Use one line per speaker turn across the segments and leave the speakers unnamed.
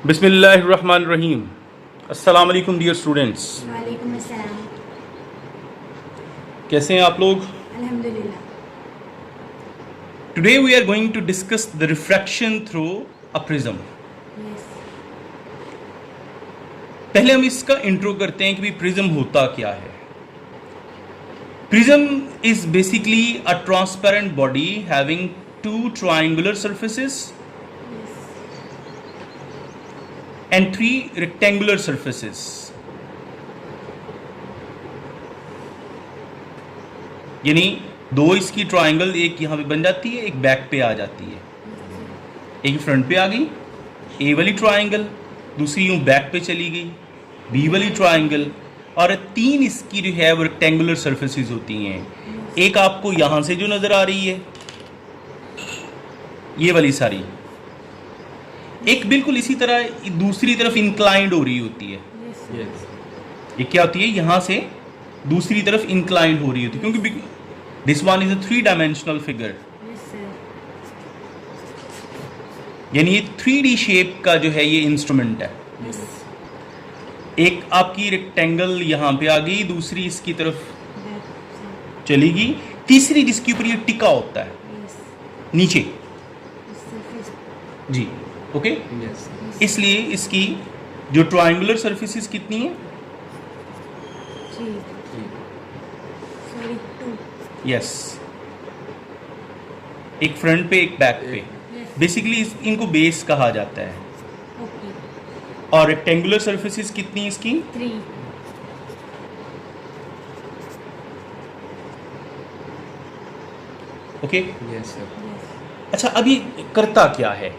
बिस्मिल्लाहिर्रहमानिर्रहीम। अस्सलाम वालेकुम डियर स्टूडेंट्स।
वालेकुम अस्सलाम।
कैसे हैं आप लोग?
अल्हम्दुलिल्लाह।
Today we are going to discuss the refraction through a prism.
Yes.
पहले हम इसका इंट्रो करते हैं कि भाई प्रिज्म होता क्या है। Prism is basically a transparent body having two triangular surfaces and three rectangular surfaces. यानी दो इसकी ट्रायंगल, एक यहाँ पे बन जाती है, एक बैक पे आ जाती है, एक फ्रंट पे आ गई ए वाली ट्रायंगल, दूसरी यूँ बैक पे चली गई बी वाली ट्रायंगल, और तीन इसकी जो है वो रेक्टेंगुलर सर्फेसिस होती हैं। एक आपको यहाँ से जो नज़र आ रही है ये वाली सारी, एक बिल्कुल इसी तरह दूसरी तरफ इंक्लाइंड हो रही होती है। ये क्या होती है, यहाँ से दूसरी तरफ इंक्लाइंड हो रही होती है, क्योंकि this one is a 3 dimensional figure. यानी ये 3D शेप का जो है ये इंस्ट्रूमेंट है। एक आपकी रेक्टेंगल यहाँ पे आ गई, दूसरी इसकी तरफ चली गई, तीसरी जिसके ऊपर ये टिका होता है नीचे जी। ओके इसलिए इसकी जो ट्रायंगुलर सर्फेसिस कितनी है? यस, एक फ्रंट पे एक बैक पे। बेसिकली इनको बेस कहा जाता है। और रेक्टेंगुलर सर्फेसिस कितनी इसकी?
3।
Okay
yes sir.
अच्छा, अभी करता क्या है?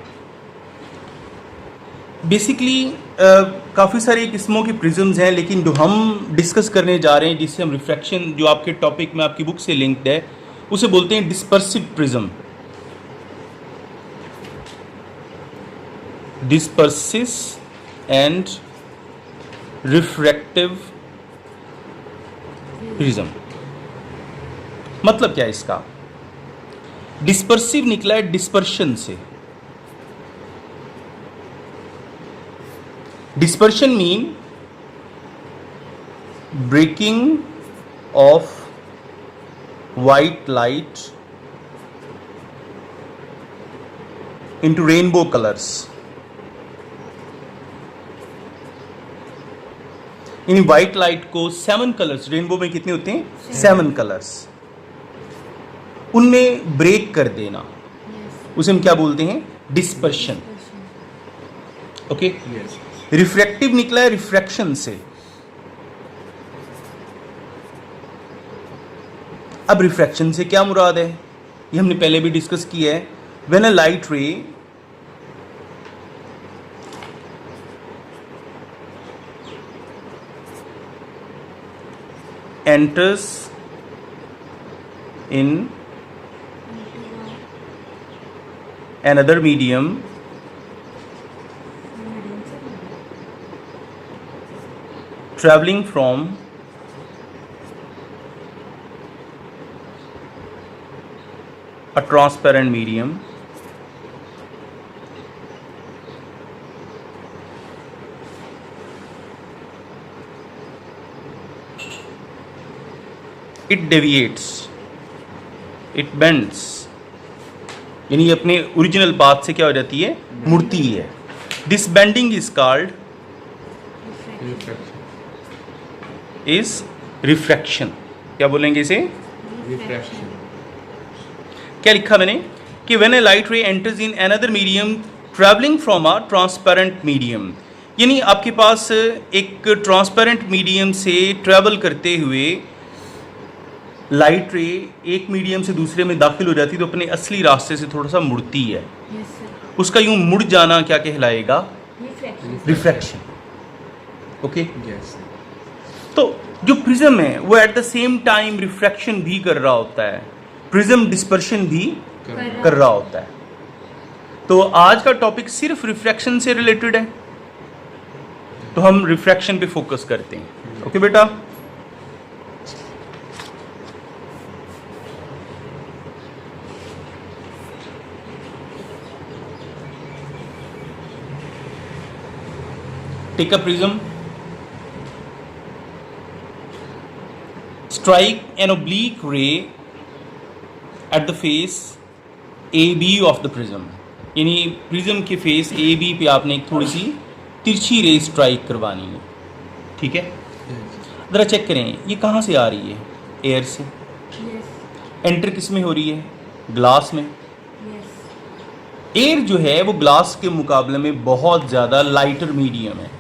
बेसिकली काफ़ी सारी किस्मों की प्रिज्म्स हैं, लेकिन जो हम डिस्कस करने जा रहे हैं, जिससे हम रिफ्रैक्शन, जो आपके टॉपिक में आपकी बुक से लिंक्ड है, उसे बोलते हैं dispersive prism. Dispersive and refractive prism. मतलब क्या है इसका? डिस्पर्सिव निकला है डिस्पर्शन से। Dispersion mean breaking of white light into rainbow colors. In white light को 7 कलर्स, रेनबो में कितने होते हैं? 7 कलर्स, उनमें ब्रेक कर देना, उसे हम क्या बोलते हैं? डिस्पर्शन। ओके।
यस।
रिफ्रैक्टिव निकला है रिफ्रैक्शन से। अब रिफ्रैक्शन से क्या मुराद है, ये हमने पहले भी डिस्कस किया है। व्हेन अ लाइट रे enters in another medium traveling from a transparent medium it deviates, it bends, यानी अपने ओरिजिनल पाथ से क्या हो जाती है? मुड़ती है। This bending is called is refraction. क्या बोलेंगे इसे?
रिफ्रैक्शन।
क्या लिखा मैंने कि व्हेन ए लाइट रे enters in another medium travelling from a transparent medium, यानी आपके पास एक ट्रांसपेरेंट मीडियम से ट्रैवल करते हुए लाइट रे एक मीडियम से दूसरे में दाखिल हो जाती है, तो अपने असली रास्ते से थोड़ा सा मुड़ती है। उसका यूं मुड़ जाना क्या कहलाएगा? रिफ्रैक्शन। ओके।
यस।
तो जो प्रिज्म है वो at the same time refraction भी कर रहा होता है, प्रिज्म डिस्पर्शन भी कर रहा होता है। तो आज का टॉपिक सिर्फ रिफ्रैक्शन से रिलेटेड है, तो हम रिफ्रैक्शन पे फोकस करते हैं। ओके बेटा। Take a prism, strike an oblique ray at the face AB of the prism. यानी प्रिज्म के फेस AB पे आपने एक थोड़ी सी तिरछी रे स्ट्राइक करवानी है, ठीक है। ज़रा चेक करें ये कहाँ से आ रही है, एयर से।
यस
एंटर किस में हो रही है, ग्लास में।
यस
एयर जो है वो ग्लास के मुकाबले में बहुत ज़्यादा लाइटर मीडियम है,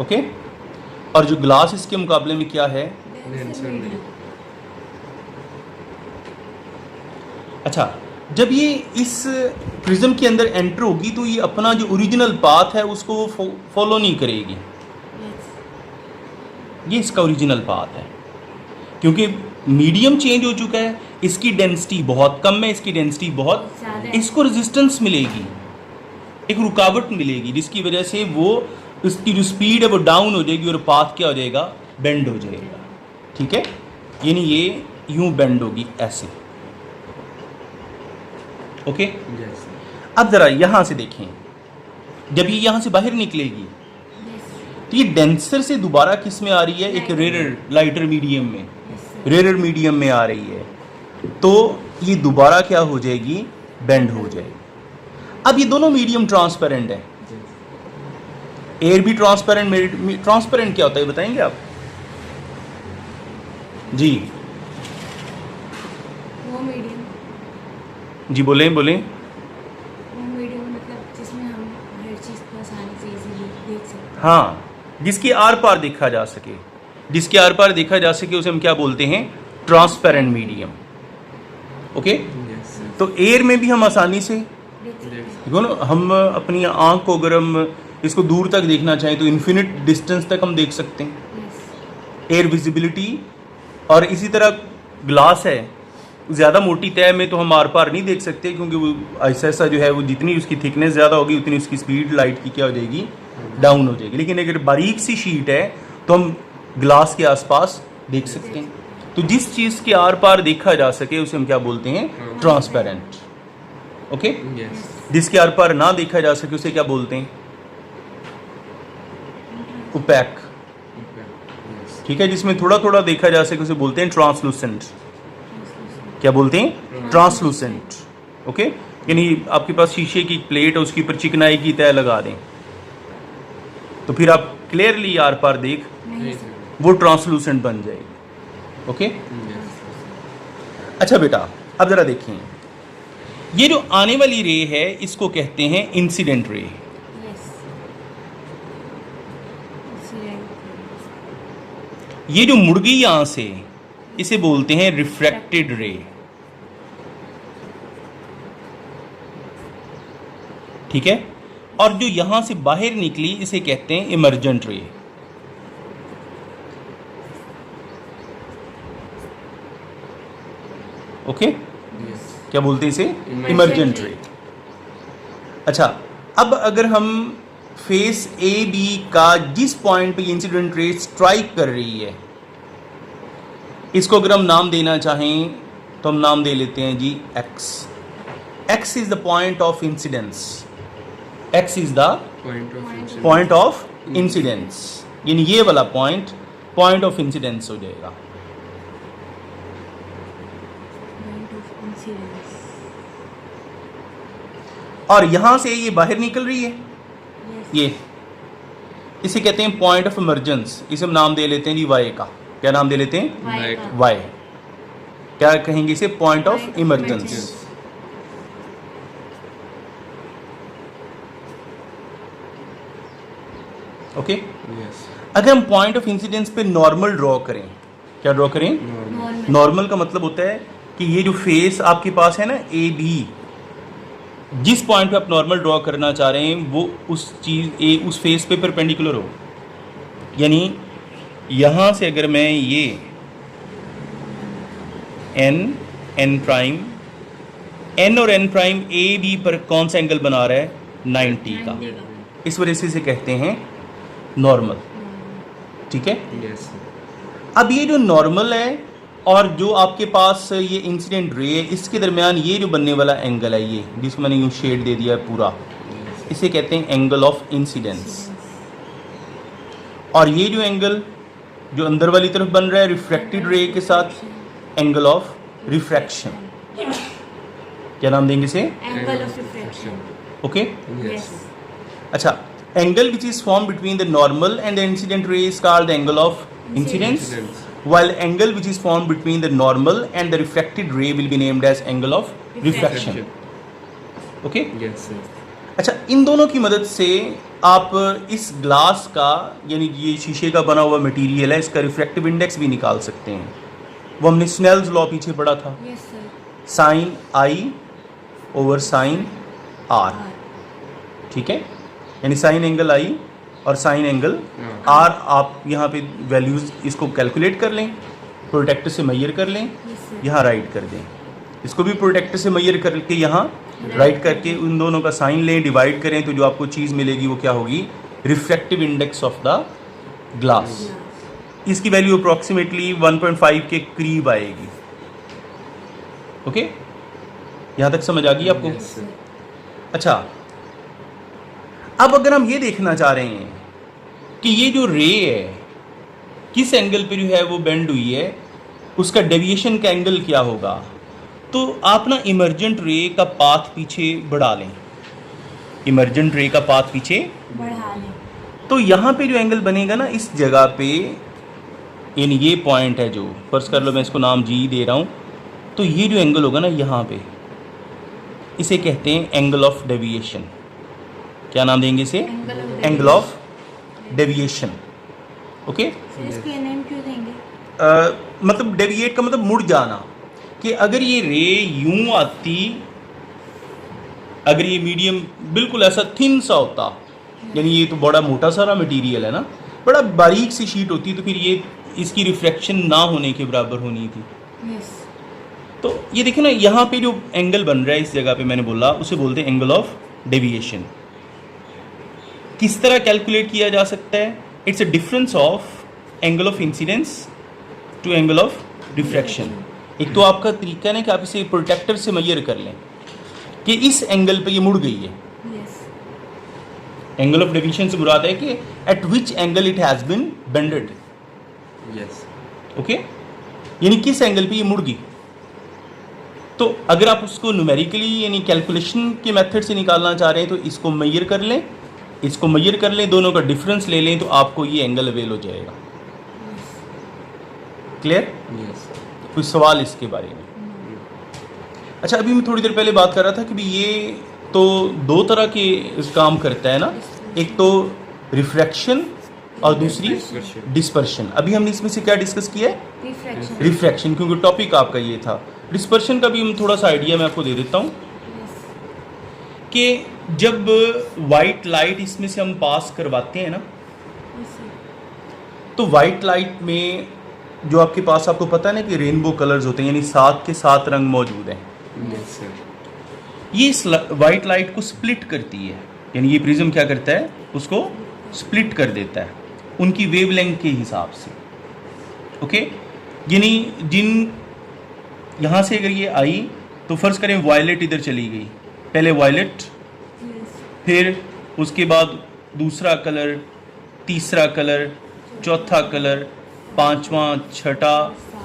ओके। और जो ग्लास इसके मुकाबले में क्या है,
Denser medium.
अच्छा, जब ये इस प्रिज्म के अंदर एंटर होगी तो ये अपना जो ओरिजिनल पाथ है उसको वो फॉलो नहीं करेगी।
यस
ये इसका ओरिजिनल पाथ है, क्योंकि मीडियम चेंज हो चुका है, इसकी डेंसिटी बहुत कम है, इसकी डेंसिटी बहुत,
ज़्यादा है।
इसको रेजिस्टेंस मिलेगी, एक रुकावट मिलेगी जिसकी वजह से वो इसकी जो स्पीड है वो डाउन हो जाएगी और पाथ क्या हो जाएगा, बेंड हो जाएगा, ठीक है। यानी ये यूं बेंड होगी ऐसे, ओके।
Yes.
अब ज़रा यहाँ से देखें, जब ये यहाँ से बाहर निकलेगी
यस
तो ये डेंसर से दोबारा किस में आ रही है, एक रेयर लाइटर मीडियम में,
यस
रेयर मीडियम में आ रही है, तो ये दोबारा क्या हो जाएगी, बेंड हो जाएगी। अब ये दोनों मीडियम ट्रांसपेरेंट है,
Yes.
एयर भी ट्रांसपेरेंट। ट्रांसपेरेंट क्या होता है बताएंगे आप जी?
वो मीडियम
जी बोलें बोलें।
वो मीडियम मतलब जिसमें हम हर चीज़ को आसानी से इजीली देख सकते हैं।
हाँ, जिसके आर पार देखा जा सके, जिसके आर पार देखा जा सके उसे हम क्या बोलते हैं, ट्रांसपेरेंट मीडियम, ओके।
Yes.
तो एयर में भी हम आसानी से
देख सकते हैं।
देखो ना, हम अपनी आंख को अगर हम इसको दूर तक देखना चाहें तो इन्फिनिट डिस्टेंस तक हम देख सकते हैं,
यस
एयर विजिबिलिटी। और इसी तरह ग्लास है, ज़्यादा मोटी तय में तो हम आर पार नहीं देख सकते, क्योंकि वो ऐसा ऐसा जो है वो जितनी उसकी थिकनेस ज़्यादा होगी उतनी उसकी स्पीड लाइट की क्या हो जाएगी, डाउन हो जाएगी। लेकिन अगर बारीक सी शीट है तो हम ग्लास के आसपास देख सकते हैं। तो जिस चीज़ के आर पार देखा जा सके उसे हम क्या बोलते हैं, ट्रांसपेरेंट, ओके।
Yes.
जिसके आर पार ना देखा जा सके उसे क्या बोलते हैं, ओपैक,
Okay. Yes.
ठीक है। जिसमें थोड़ा थोड़ा देखा जा सके उसे बोलते हैं ट्रांसलूसेंट। क्या बोलते हैं, ट्रांसलूसेंट, ओके। यानी आपके पास शीशे की प्लेट है, उसके ऊपर चिकनाई की तय लगा दें तो फिर आप क्लियरली आर पार देख,
नहीं
वो ट्रांसलूसेंट बन जाएगी, ओके।
Yes.
अच्छा बेटा, अब ज़रा देखें, ये जो आने वाली रे है इसको कहते हैं इंसिडेंट रे।
यस
ये जो मुड़ गई यहाँ से इसे बोलते हैं रिफ्रैक्टेड रे, ठीक है। और जो यहाँ से बाहर निकली इसे कहते हैं इमर्जेंट रे, ओके।
Yes.
क्या बोलते हैं इसे,
Emergent
इमर्जेंट
ray।
रे। अच्छा, अब अगर हम फेस ए बी का जिस पॉइंट पे इंसिडेंट रे स्ट्राइक कर रही है, इसको अगर हम नाम देना चाहें तो हम नाम दे लेते हैं जी X. X is the point of incidence, X is the
Point of incidence.
Point of incidence, यानी ये वाला पॉइंट ऑफ इंसिडेंस हो जाएगा।
Point of incidence.
और यहां से ये बाहर निकल रही है,
यस
ये इसे कहते हैं पॉइंट ऑफ इमरजेंस। इसे हम नाम दे लेते हैं जी वाई का। क्या नाम दे लेते हैं,
वाई का।
वाई। क्या कहेंगे इसे, point of
Point of
emergence,
Yes.
Okay.
Yes.
अगर हम पॉइंट ऑफ इंसिडेंस पे नॉर्मल ड्रॉ करें, क्या ड्रॉ करें,
Normal.
नॉर्मल
नॉर्मल का मतलब होता है कि ये जो फेस आपके पास है ना ए बी, जिस पॉइंट पे आप नॉर्मल ड्रॉ करना चाह रहे हैं वो उस चीज़ ए उस फेस पे परपेंडिकुलर हो। यानी यहाँ से अगर मैं ये एन प्राइम, एन और एन प्राइम ए बी पर कौन सा एंगल बना रहा है, 90 का,
90 का।
इस वजह से इसे कहते हैं नॉर्मल, ठीक है।
Yes.
अब ये जो नॉर्मल है और जो आपके पास ये इंसिडेंट रे है इसके दरमियान ये जो बनने वाला एंगल है ये जिसको मैंने यूँ शेड दे दिया है पूरा, इसे कहते हैं एंगल ऑफ इंसिडेंस। और ये जो एंगल जो अंदर वाली तरफ बन रहा है रिफ्रैक्टेड रे के साथ एंगल ऑफ रिफ्रैक्शन, क्या नाम देंगे इसे?
Angle of refraction.
Okay
yes.
अच्छा, angle which is form between the normal and the incident ray is called the angle of incidence, while angle which is formed between the normal and the refracted ray will be named as angle of refraction. Okay?
Yes, sir.
अच्छा, इन दोनों की मदद से आप इस glass का यानी ये शीशे का बना हुआ मटेरियल है इसका रिफ्रैक्टिव इंडेक्स भी निकाल सकते हैं। वो हमने स्नेल्स लॉ पीछे पढ़ा था,
yes sir.
Sine I over sine R, ठीक है, यानी साइन एंगल आई और साइन एंगल आर। आप यहाँ पे वैल्यूज़ इसको कैलकुलेट कर लें, प्रोटेक्टर से मेजर कर लें,
यस सर।
यहाँ राइट कर दें, इसको भी प्रोटेक्टर से मेजर करके यहाँ राइट करके उन दोनों का साइन लें, डिवाइड करें, तो जो आपको चीज़ मिलेगी वो क्या होगी? Refractive index of the glass. इसकी वैल्यू अप्रॉक्सीमेटली 1.5 के करीब आएगी। ओके, यहाँ तक समझ आ गई आपको?
Yes, sir.
अच्छा, अब अगर हम ये देखना चाह रहे हैं कि ये जो रे है किस एंगल पे जो है वो बेंड हुई है, उसका डेविएशन का एंगल क्या होगा, तो आप ना इमर्जेंट रे का पाथ पीछे बढ़ा लें, इमर्जेंट रे का पाथ पीछे
बढ़ा लें।
तो यहाँ पे जो एंगल बनेगा ना इस जगह पे, यानी ये पॉइंट है जो फर्ज कर लो मैं इसको नाम जी दे रहा हूँ, तो ये जो एंगल होगा ना यहाँ पे इसे कहते हैं एंगल ऑफ डेविएशन। क्या नाम देंगे इसे? Angle of deviation. Okay,
sir इसको नेम क्यों देंगे?
मतलब डेविएट का मतलब मुड़ जाना, कि अगर ये रे यूं आती, अगर ये मीडियम बिल्कुल ऐसा थिन सा होता, यानी ये तो बड़ा मोटा सारा मटेरियल है ना, बड़ा बारीक सी शीट होती, तो फिर ये इसकी रिफ्लेक्शन ना होने के बराबर होनी थी।
यस।
तो ये देखिए ना यहाँ पे जो एंगल बन रहा है इस जगह पे मैंने बोला उसे बोलते हैं एंगल ऑफ डेविएशन। किस तरह कैलकुलेट किया जा सकता है? It's a difference of angle of incidence to angle of refraction. एक तो आपका तरीका है ना कि आप इसे प्रोटेक्टर से मेजर कर लें कि इस एंगल पे ये मुड़ गई है।
यस।
एंगल ऑफ डेविएशन से मुराद है कि eight which angle it has been bended.
Yes.
Okay, यानी किस एंगल पे ये मुड़ गई। तो अगर आप उसको न्यूमेरिकली यानी कैलकुलेशन के मेथड से निकालना चाह रहे हैं तो इसको मेजर कर लें, इसको मेजर कर लें, दोनों का डिफरेंस ले लें, तो आपको ये एंगल अवेल हो जाएगा। क्लियर?
Yes.
कोई सवाल इसके बारे में? अच्छा, अभी मैं थोड़ी देर पहले बात कर रहा था कि भी ये तो दो तरह के काम करता है ना, एक तो रिफ्रैक्शन और दूसरी
Dispersion.
डिस्पर्शन। अभी हमने इसमें से क्या डिस्कस किया है?
रिफ्रैक्शन।
रिफ्रैक्शन, क्योंकि टॉपिक आपका ये था। डिस्पर्शन का भी हम थोड़ा सा आइडिया मैं आपको दे देता हूँ
यस।
कि जब वाइट लाइट इसमें से हम पास करवाते हैं ना,
यस सर।
तो वाइट लाइट में जो आपके पास आपको पता है ना कि रेनबो कलर्स होते हैं, यानी 7 के 7 रंग मौजूद हैं।
Yes, sir.
ये इस वाइट लाइट को स्प्लिट करती है, यानी ये प्रिज्म क्या करता है? उसको स्प्लिट कर देता है उनकी वेवलेंथ के हिसाब से। ओके, यानी जिन यहाँ से अगर ये आई तो फर्ज करें वायलेट इधर चली गई, पहले वायलेट,
यस।
फिर उसके बाद दूसरा कलर, तीसरा कलर, चौथा कलर, पांचवा, छठा,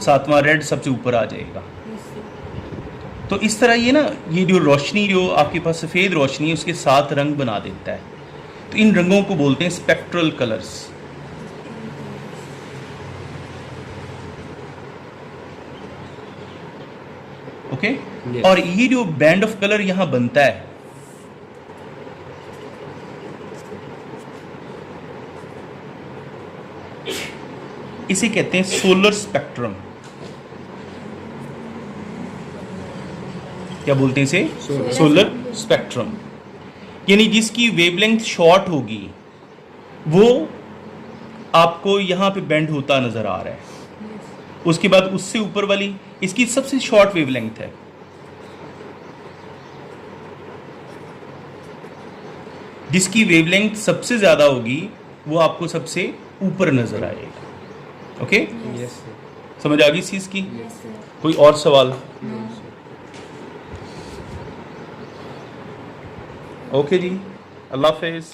सातवां रेड सबसे ऊपर आ जाएगा।
Yes sir.
तो इस तरह ये ना ये जो रोशनी जो आपके पास सफ़ेद रोशनी है उसके 7 रंग बना देता है। तो इन रंगों को बोलते हैं स्पेक्ट्रल कलर्स। Okay,
Yes.
और ये जो बैंड ऑफ कलर यहाँ बनता है, इसे कहते हैं सोलर स्पेक्ट्रम। क्या बोलते हैं इसे?
Solar.
सोलर स्पेक्ट्रम, यानी जिसकी वेवलेंथ शॉर्ट होगी वो आपको यहाँ पे बेंड होता नजर आ रहा है। उसके बाद उससे ऊपर वाली इसकी सबसे शॉर्ट वेवलेंथ है। जिसकी वेवलेंथ सबसे ज़्यादा होगी वो आपको सबसे ऊपर नजर आएगा। Okay,
Yes, sir.
समझ आ गई इस चीज़ की?
Yes sir.
कोई और सवाल?
नो।
ओके जी, अल्लाह हाफिज़।